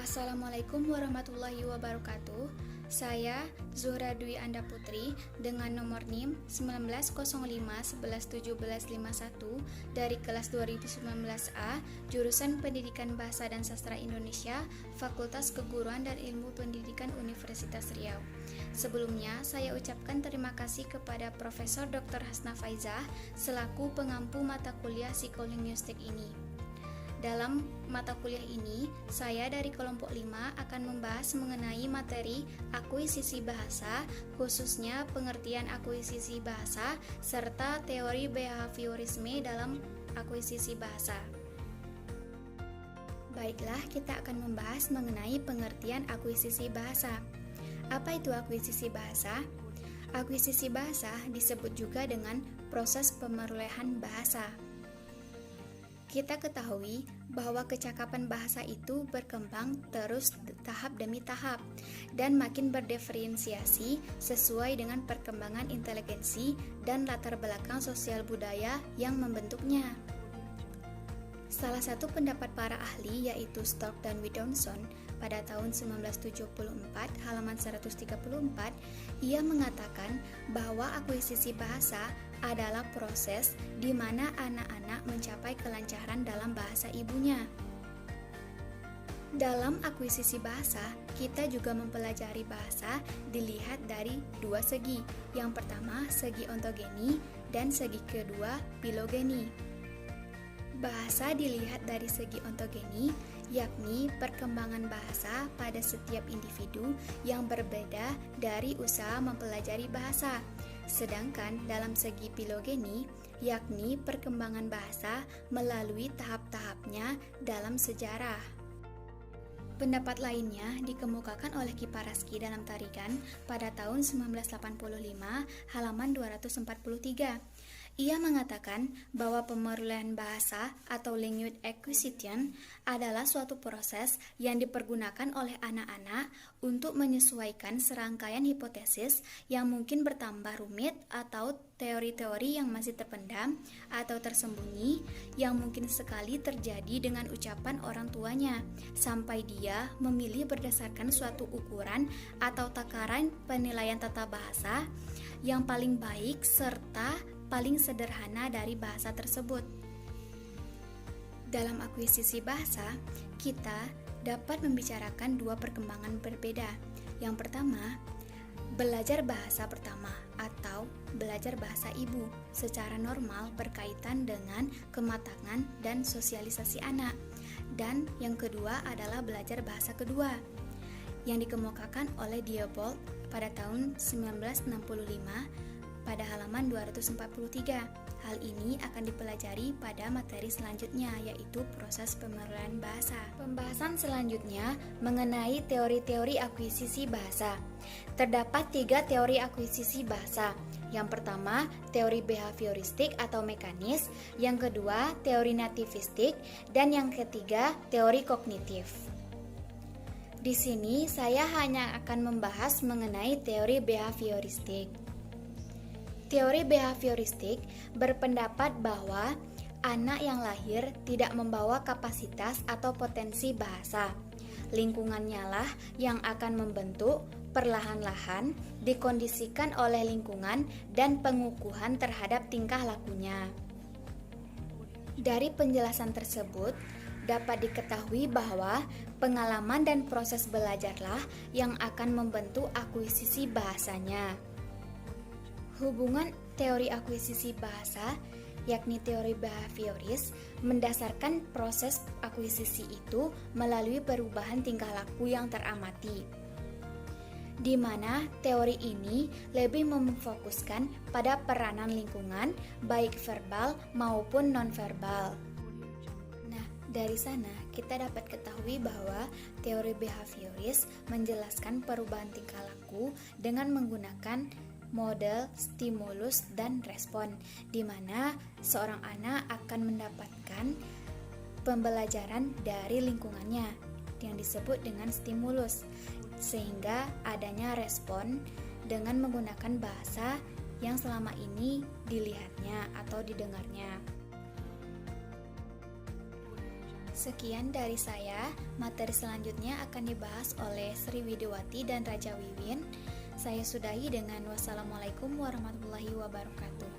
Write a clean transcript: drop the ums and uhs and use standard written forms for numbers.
Assalamualaikum warahmatullahi wabarakatuh. Saya Zuhra Dwi Anda Putri dengan nomor NIM 1905111751 dari kelas 2019A, jurusan Pendidikan Bahasa dan Sastra Indonesia, Fakultas Keguruan dan Ilmu Pendidikan Universitas Riau. Sebelumnya, saya ucapkan terima kasih kepada Profesor Dr. Hasna Faizah selaku pengampu mata kuliah psikolinguistik ini. Dalam mata kuliah ini, saya dari kelompok 5 akan membahas mengenai materi akuisisi bahasa, khususnya pengertian akuisisi bahasa, serta teori behaviorisme dalam akuisisi bahasa. Baiklah, kita akan membahas mengenai pengertian akuisisi bahasa. Apa itu akuisisi bahasa? Akuisisi bahasa disebut juga dengan proses pemerolehan bahasa. Kita ketahui bahwa kecakapan bahasa itu berkembang terus tahap demi tahap dan makin berdiferensiasi sesuai dengan perkembangan inteligensi dan latar belakang sosial budaya yang membentuknya. Salah satu pendapat para ahli yaitu Stork dan Widonson pada tahun 1974 halaman 134, ia mengatakan bahwa akuisisi bahasa adalah proses di mana anak-anak mencapai kelancaran dalam bahasa ibunya. Dalam akuisisi bahasa, kita juga mempelajari bahasa dilihat dari dua segi. Yang pertama, segi ontogeni dan segi kedua, filogeni. Bahasa dilihat dari segi ontogeni, yakni perkembangan bahasa pada setiap individu yang berbeda dari usaha mempelajari bahasa. Sedangkan dalam segi filogeni, yakni perkembangan bahasa melalui tahap-tahapnya dalam sejarah. Pendapat lainnya dikemukakan oleh Kiparaski dalam Tarigan pada tahun 1985 halaman 243. Ia mengatakan bahwa pemerolehan bahasa atau language acquisition adalah suatu proses yang dipergunakan oleh anak-anak untuk menyesuaikan serangkaian hipotesis yang mungkin bertambah rumit atau teori-teori yang masih terpendam atau tersembunyi yang mungkin sekali terjadi dengan ucapan orang tuanya, sampai dia memilih berdasarkan suatu ukuran atau takaran penilaian tata bahasa yang paling baik serta paling sederhana dari bahasa tersebut. Dalam akuisisi bahasa, kita dapat membicarakan dua perkembangan berbeda. Yang pertama, belajar bahasa pertama atau belajar bahasa ibu secara normal berkaitan dengan kematangan dan sosialisasi anak. Dan yang kedua adalah belajar bahasa kedua yang dikemukakan oleh Diebold pada tahun 1965 pada halaman 243. Hal ini akan dipelajari pada materi selanjutnya, yaitu proses pemerolehan bahasa. Pembahasan selanjutnya mengenai teori-teori akuisisi bahasa. Terdapat 3 teori akuisisi bahasa. Yang pertama, teori behavioristik atau mekanis, yang kedua, teori nativistik, dan yang ketiga, teori kognitif. Di sini saya hanya akan membahas mengenai teori behavioristik. Teori behavioristik berpendapat bahwa anak yang lahir tidak membawa kapasitas atau potensi bahasa. Lingkungannya lah yang akan membentuk perlahan-lahan, dikondisikan oleh lingkungan dan pengukuhan terhadap tingkah lakunya. Dari penjelasan tersebut, dapat diketahui bahwa pengalaman dan proses belajarlah yang akan membentuk akuisisi bahasanya. Hubungan teori akuisisi bahasa, yakni teori behavioris, mendasarkan proses akuisisi itu melalui perubahan tingkah laku yang teramati, di mana teori ini lebih memfokuskan pada peranan lingkungan, baik verbal maupun nonverbal. Nah, dari sana kita dapat ketahui bahwa teori behavioris menjelaskan perubahan tingkah laku dengan menggunakan model stimulus dan respon, di mana seorang anak akan mendapatkan pembelajaran dari lingkungannya yang disebut dengan stimulus, sehingga adanya respon dengan menggunakan bahasa yang selama ini dilihatnya atau didengarnya. Sekian dari saya, materi selanjutnya akan dibahas oleh Sri Widiwati dan Raja Wiwin. Saya sudahi dengan wassalamualaikum warahmatullahi wabarakatuh.